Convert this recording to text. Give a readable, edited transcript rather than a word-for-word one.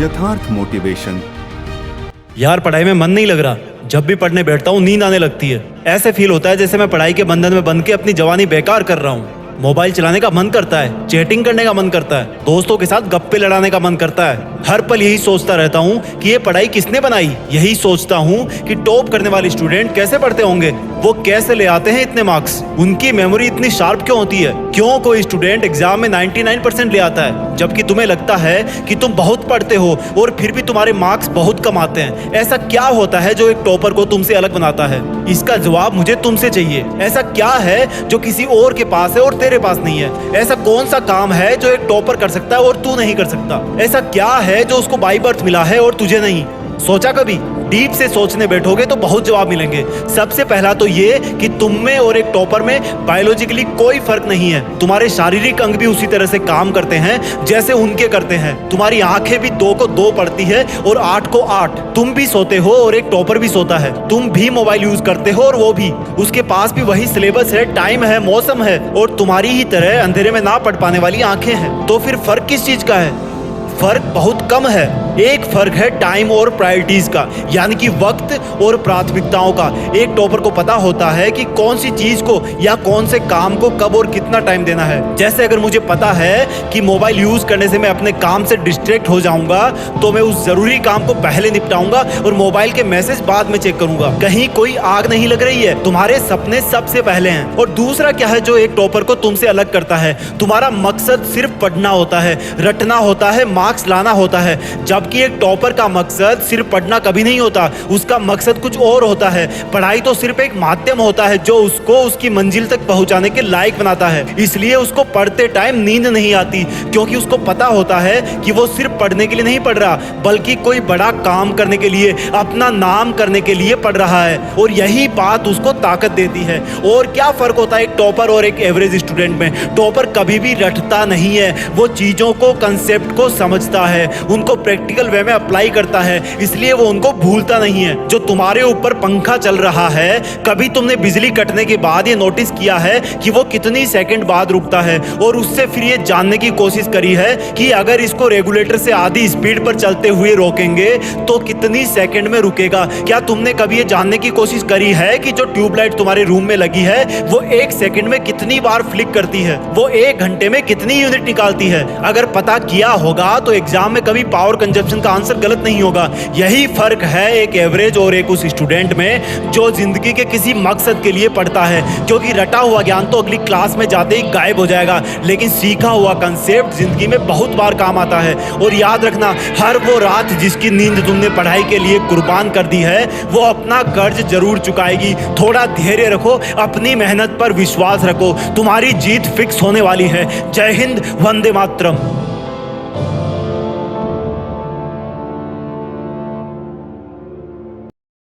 यथार्थ मोटिवेशन। यार पढ़ाई में मन नहीं लग रहा। जब भी पढ़ने बैठता हूँ नींद आने लगती है। ऐसे फील होता है जैसे मैं पढ़ाई के बंधन में बंध के अपनी जवानी बेकार कर रहा हूँ। मोबाइल चलाने का मन करता है, चैटिंग करने का मन करता है, दोस्तों के साथ गप्पे लड़ाने का मन करता है। हर पल यही सोचता रहता हूँ कि ये पढ़ाई किसने बनाई। यही सोचता हूँ कि टॉप करने वाले स्टूडेंट कैसे पढ़ते होंगे, वो कैसे ले आते हैं इतने मार्क्स, उनकी मेमोरी इतनी शार्प क्यों होती है, क्यों कोई स्टूडेंट एग्जाम में 99% ले आता है जबकि तुम्हें लगता है कि तुम बहुत पढ़ते हो और फिर भी तुम्हारे मार्क्स बहुत कम आते हैं। ऐसा क्या होता है जो एक टॉपर को तुमसे अलग बनाता है? इसका जवाब मुझे तुमसे चाहिए। ऐसा क्या है जो किसी और के पास है और तेरे पास नहीं है? ऐसा कौन सा काम है जो एक टॉपर कर सकता है और तू नहीं कर सकता? ऐसा क्या है जो उसको बाय बर्थ मिला है और तुझे नहीं? सोचा कभी? डीप से सोचने बैठोगे तो बहुत जवाब मिलेंगे। सबसे पहला तो ये कि तुम में और एक टॉपर में बायोलॉजिकली कोई फर्क नहीं है। तुम्हारे शारीरिक अंग भी उसी तरह से काम करते हैं जैसे उनके करते हैं। तुम्हारी आंखें भी 2 को 2 पढ़ती है और 8 को 8। तुम भी सोते हो और एक टॉपर भी सोता है। तुम भी मोबाइल यूज करते हो और वो भी। उसके पास भी वही सिलेबस है, टाइम है, मौसम है और तुम्हारी ही तरह अंधेरे में ना पढ़ पाने वाली आंखें हैं। तो फिर फर्क किस चीज का है? फर्क बहुत कम है। एक फर्क है टाइम और प्रायोरिटीज का, यानी कि वक्त और प्राथमिकताओं का। एक टॉपर को पता होता है कि कौन सी चीज को या कौन से काम को कब और कितना टाइम देना है। जैसे अगर मुझे पता है कि मोबाइल यूज करने से मैं अपने काम से डिस्ट्रैक्ट हो जाऊंगा तो मैं उस जरूरी काम को पहले निपटाऊंगा और मोबाइल के मैसेज बाद में चेक करूंगा। कहीं कोई आग नहीं लग रही है, तुम्हारे सपने सबसे पहले हैं। और दूसरा क्या है जो एक टॉपर को तुमसे अलग करता है? तुम्हारा मकसद सिर्फ पढ़ना होता है, रटना होता है, मार्क्स लाना होता है। जबकि एक टॉपर का मकसद सिर्फ पढ़ना कभी नहीं होता, उसका मकसद कुछ और होता है। पढ़ाई तो सिर्फ एक माध्यम होता है जो उसको उसकी मंजिल तक पहुंचाने के लायक बनाता है। इसलिए उसको पढ़ते टाइम नींद नहीं आती, क्योंकि उसको पता होता है कि वो सिर्फ पढ़ने के लिए नहीं पढ़ रहा बल्कि कोई बड़ा काम करने के लिए, अपना नाम करने के लिए पढ़ रहा है। और यही बात उसको ताकत देती है। और क्या फर्क होता है एक टॉपर और एक एवरेज स्टूडेंट में? टॉपर कभी भी रटता नहीं है, वो चीजों को, कंसेप्ट को समझता है, उनको प्रैक्टिकल वे में अप्लाई करता है, इसलिए वो उनको भूलता नहीं है। जो तुम्हारे ऊपर पंखा चल रहा है, कभी तुमने बिजली कटने के बाद ये नोटिस किया है कि वो कितनी सेकंड बाद रुकता है? और उससे फिर ये जानने की कोशिश करी है कि अगर इसको रेगुलेटर से आधी स्पीड पर चलते हुए रोकेंगे तो कितनी सेकंड में रुकेगा? क्या तुमने कभी ये जानने की कोशिश करी है कि जो ट्यूबलाइट तुम्हारे रूम में लगी है वो 1 सेकंड में कितनी बार फ्लिक करती है? वो 1 घंटे में कितनी यूनिट निकालती है? अगर पता किया होगा तो एग्जाम में कभी पावर कंजप्शन का आंसर गलत नहीं होगा। यही फर्क है एक एवरेज और एक उस स्टूडेंट में जो जिंदगी के किसी मकसद के लिए पढ़ता है। क्योंकि रटा हुआ ज्ञान तो अगली क्लास में जाते ही गायब हो जाएगा, लेकिन सीखा हुआ कंसेप्ट जिंदगी में बहुत बार काम आता है। और याद रखना, हर वो रात जिसकी नींद तुमने पढ़ाई के लिए कुर्बान कर दी है वो अपना कर्ज जरूर चुकाएगी। थोड़ा धैर्य रखो, अपनी मेहनत पर विश्वास रखो, तुम्हारी जीत फिक्स होने वाली है। जय हिंद, वंदे मातरम।